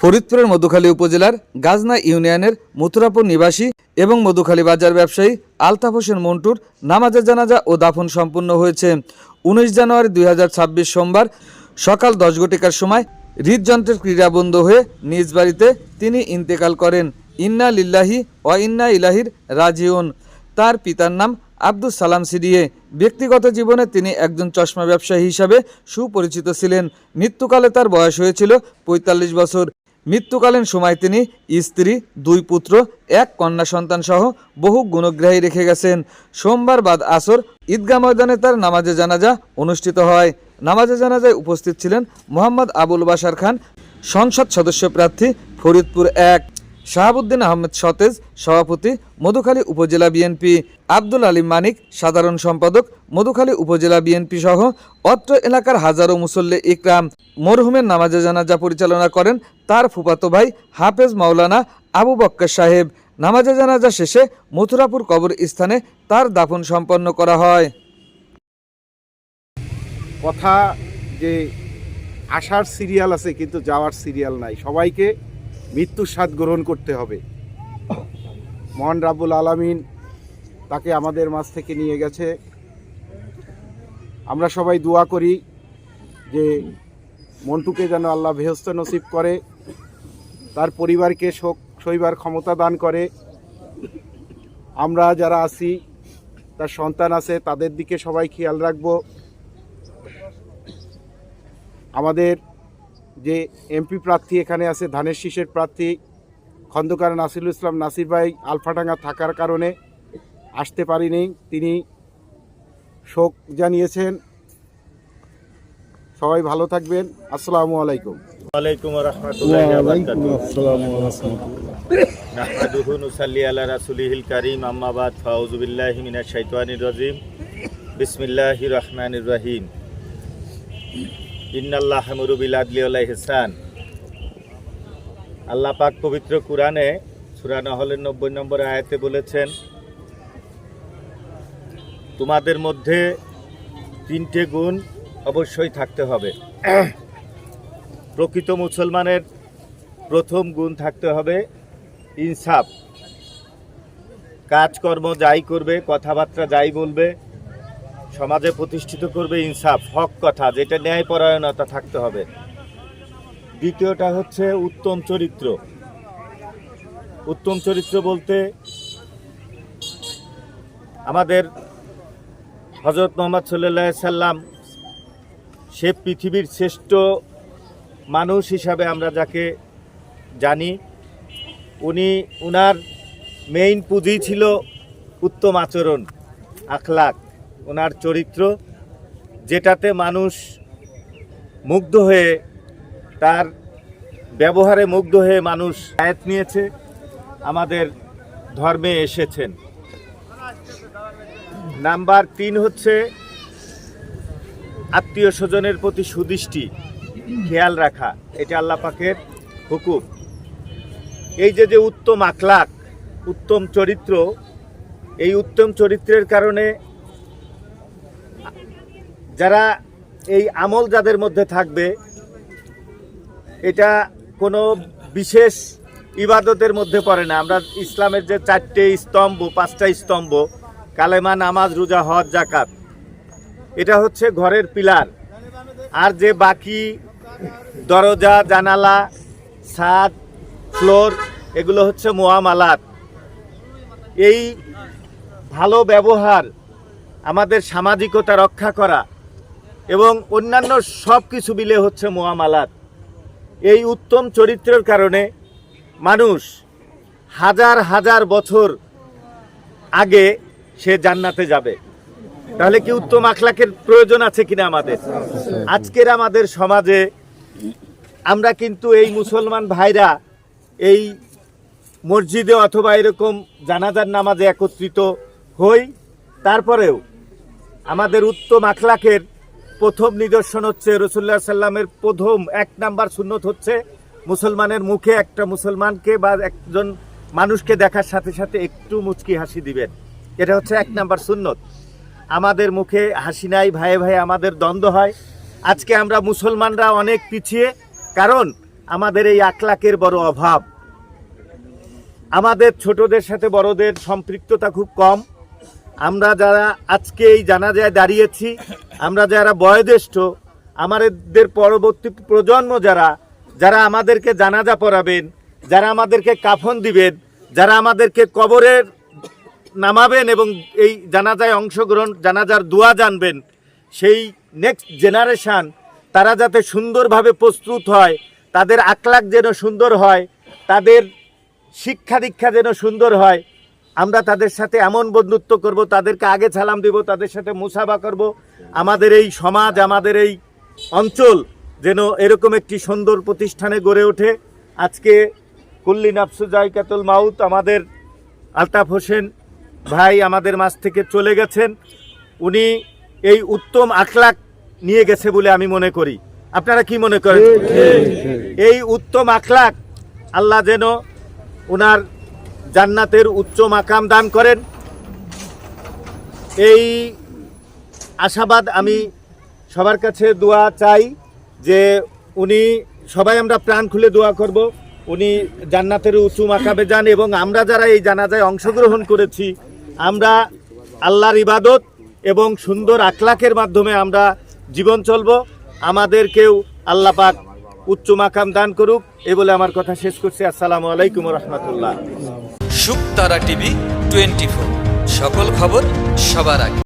ফরিদপুরের মধুখালী উপজেলার গাজনা ইউনিয়নের মথুরাপুর নিবাসী এবং মধুখালী বাজার ব্যবসায়ী আলতাফ হোসেন মন্টুর নামাজে জানাজা ও দাফন সম্পন্ন হয়েছে। 19 জানুয়ারি 2026 সোমবার সকাল 10 ঘটিকার সময় হৃদযন্ত্রের ক্রিয়া বন্ধ হয়ে নিজ বাড়িতে তিনি ইন্তেকাল করেন। ইন্না লিল্লাহি ওয়া ইন্না ইলাইহি রাজিউন। তার পিতার নাম আব্দুস সালাম সিডিয়ে। ব্যক্তিগত জীবনে তিনি একজন চশমা ব্যবসায়ী হিসাবে সুপরিচিত ছিলেন। মৃত্যুকালে তার বয়স হয়েছিল 45 বছর। মৃত্যুকালীন সময় তিনি স্ত্রী, 2 পুত্র, 1 কন্যা সন্তান সহ বহু গুণগ্রাহী রেখে গেছেন। সোমবার বাদ আসর ঈদগাহ ময়দানে তার নামাজে জানাজা অনুষ্ঠিত হয়। নামাজে জানাজায় উপস্থিত ছিলেন মোহাম্মদ আবুল বাশার খান, সংসদ সদস্য প্রার্থী ফরিদপুর 1, শাহাবুদ্দিন আহমেদ সতেজ, সভাপতি মধুখালী উপজেলা বিএনপি, আব্দুল আলিম মানিক, সাধারণ সম্পাদক মধুখালী উপজেলা বিএনপি সহ অত্র এলাকার হাজারো মুসল্লি ইকরাম। মরহুমের নামাজে জানাজা পরিচালনা করেন তার ফুফাতো ভাই হাফেজ মাওলানা আবু বক্কর সাহেব। নামাজে জানাজা শেষে মথুরাপুর কবর স্থানে তার দাফন সম্পন্ন করা হয়। কথা যে আসার সিরিয়াল আছে কিন্তু যাওয়ার সিরিয়াল নাই। সবাইকে মৃত্যুর স্বাদ গ্রহণ করতে হবে। মহান রাব্বুল আলামিন তাকে আমাদের মাঝ থেকে নিয়ে গেছে। আমরা সবাই দোয়া করি যে মন্টুকে যেন আল্লাহ বেহেশত নসিব করে, তার পরিবারকে শোক সইবার ক্ষমতা দান করে। আমরা যারা আছি, তার সন্তান আছে, তাদের দিকে সবাই খেয়াল রাখব। আমাদের যে এমপি প্রার্থী এখানে আছে, ধানের শীষের প্রার্থী খন্দকার নাসিরুল ইসলাম নাসির ভাই আলফাডাঙ্গা থাকার কারণে আসতে পারিনি, তিনি শোক জানিয়েছেন। সবাই ভালো থাকবেন। আসসালামু আলাইকুম। ওয়ালাইকুম রাহমাতুল্লাহি ওয়া বারাকাতুহু। নাহমাদুহু নুসাল্লি আলা রাসূলিহিল কারীম, আম্মা বাদ, ফাউযু বিল্লাহি মিনাশ শাইতানির রাজীম। বিসমিল্লাহির রহমানির রহিম। ইন্নাল্লাহা ইয়ামুরু বিল আদলি ওয়াল ইহসান। আল্লাহ পাক পবিত্র কুরআনে সূরা নহলের 90 নম্বর আয়াতে বলেছেন, তোমাদের মধ্যে 3টে গুণ অবশ্যই থাকতে হবে। প্রকৃত মুসলমানের প্রথম গুণ থাকতে হবে ইনসাফ। কাজকর্ম যাই করবে, কথাবার্তা যাই বলবে, সমাজে প্রতিষ্ঠিত করবে ইনসাফ, হক কথা, যেটা ন্যায়পরায়ণতা থাকতে হবে। দ্বিতীয়টা হচ্ছে উত্তম চরিত্র। উত্তম চরিত্র বলতে আমাদের হযরত মুহাম্মদ সাল্লাল্লাহু আলাইহি সাল্লাম, সে পৃথিবীর শ্রেষ্ঠ মানুষ হিসাবে আমরা যাকে জানি, উনার মেইন পুঁজি ছিল উত্তম আচরণ, আখলাক, ওনার চরিত্র, যেটাতে মানুষ মুগ্ধ হয়ে, তার ব্যবহারে মুগ্ধ হয়ে মানুষ আয়াত নিয়েছে, আমাদের ধর্মে এসেছেন। নাম্বার 3 হচ্ছে আত্মীয় স্বজনের প্রতি সুদৃষ্টি, খেয়াল রাখা, এটা আল্লাহ পাকের হুকুম। এই যে উত্তম আখলাক, উত্তম চরিত্র, এই উত্তম চরিত্রের কারণে যারা এই আমল যাদের মধ্যে থাকবে, এটা কোনো বিশেষ ইবাদতের মধ্যে পড়ে না। আমরা ইসলামের যে 4টে স্তম্ভ, 5টা স্তম্ভ, কালেমা, নামাজ, রোজা, হজ, যাকাত, এটা হচ্ছে ঘরের পিলার। আর যে বাকি দরজা, জানালা, ছাদ, ফ্লোর, এগুলো হচ্ছে মুআমালাত। এই ভালো ব্যবহার, আমাদের সামাজিকতা রক্ষা করা এবং অন্যান্য সব কিছু মিলে হচ্ছে মুআমালাত। এই উত্তম চরিত্রের কারণে মানুষ হাজার হাজার বছর আগে সে জান্নাতে যাবে। তাহলে কি উত্তম আখলাকের প্রয়োজন আছে কিনা আমাদের? আজকের আমাদের সমাজে আমরা কিন্তু এই মুসলমান ভাইরা এই মসজিদে অথবা এরকম জানাজার নামাজে একত্রিত হই, তারপরেও আমাদের উত্তম আখলাকের প্রথম নিদর্শন হচ্ছে রাসূলুল্লাহ সাল্লামের প্রথম 1 নাম্বার সুন্নত হচ্ছে মুসলমানের মুখে, একটা মুসলমানকে বা একজন মানুষকে দেখার সাথে সাথে একটু মুচকি হাসি দিবেন। এটা হচ্ছে 1 নাম্বার সুন্নত। আমাদের মুখে হাসি নাই, ভাইয়ে ভাইয়ে আমাদের দ্বন্দ্ব হয়। আজকে আমরা মুসলমানরা অনেক পিছিয়ে, কারণ আমাদের এই আখলাকের বড় অভাব। আমাদের ছোটদের সাথে বড়দের সম্পৃক্ততা খুব কম। আমরা যারা আজকে এই জানাজায় দাঁড়িয়েছি, আমরা যারা বয়োজ্যেষ্ঠ, আমাদের পরবর্তী প্রজন্ম যারা আমাদেরকে জানাজা পড়াবেন, যারা আমাদেরকে কাফন দিবেন, যারা আমাদেরকে কবরে নামাবেন এবং এই জানাজায় অংশগ্রহণ, জানাজার দোয়া জানবেন, সেই নেক্সট জেনারেশন তারা যাতে সুন্দরভাবে প্রস্তুত হয়, তাদের আখলাক যেন সুন্দর হয়, তাদের শিক্ষা দীক্ষা যেন সুন্দর হয়, আমরা তাদের সাথে এমন বন্ধুত্ব করব, তাদেরকে আগে সালাম দিব, তাদের সাথে মুসাফা করব। আমাদের এই সমাজ, আমাদের এই অঞ্চল যেন এরকম একটি সুন্দর প্রতিষ্ঠানে গড়ে ওঠে। আজকে কুল্লি নাফসু যায়কাতুল মাউত, আমাদের আলতাফ হোসেন ভাই আমাদের মাঝ থেকে চলে গেছেন। উনি এই উত্তম আখলাক নিয়ে গেছে বলে আমি মনে করি। আপনারা কি মনে করেন? এই উত্তম আখলাক আল্লাহ যেন ওনার জান্নাতের উচ্চ মাকাম দান করেন, এই আশাবাদ আমি সবার কাছে দোয়া চাই যে উনি, সবাই আমরা প্রাণ খুলে দোয়া করব, উনি জান্নাতের উঁচু মাকামে যান। এবং আমরা যারা এই জানাজায় অংশগ্রহণ করেছি, আমরা আল্লাহর ইবাদত এবং সুন্দর আখলাকের মাধ্যমে আমরা জীবন চলব। আমাদেরকেও আল্লাহ পাক উচ্চ মাকাম দান করুক, এই বলে আমার কথা শেষ করছি। আসসালামু আলাইকুম ওয়া রাহমাতুল্লাহ। শুকতারা টিভি 24, সকল খবর সবার আগে।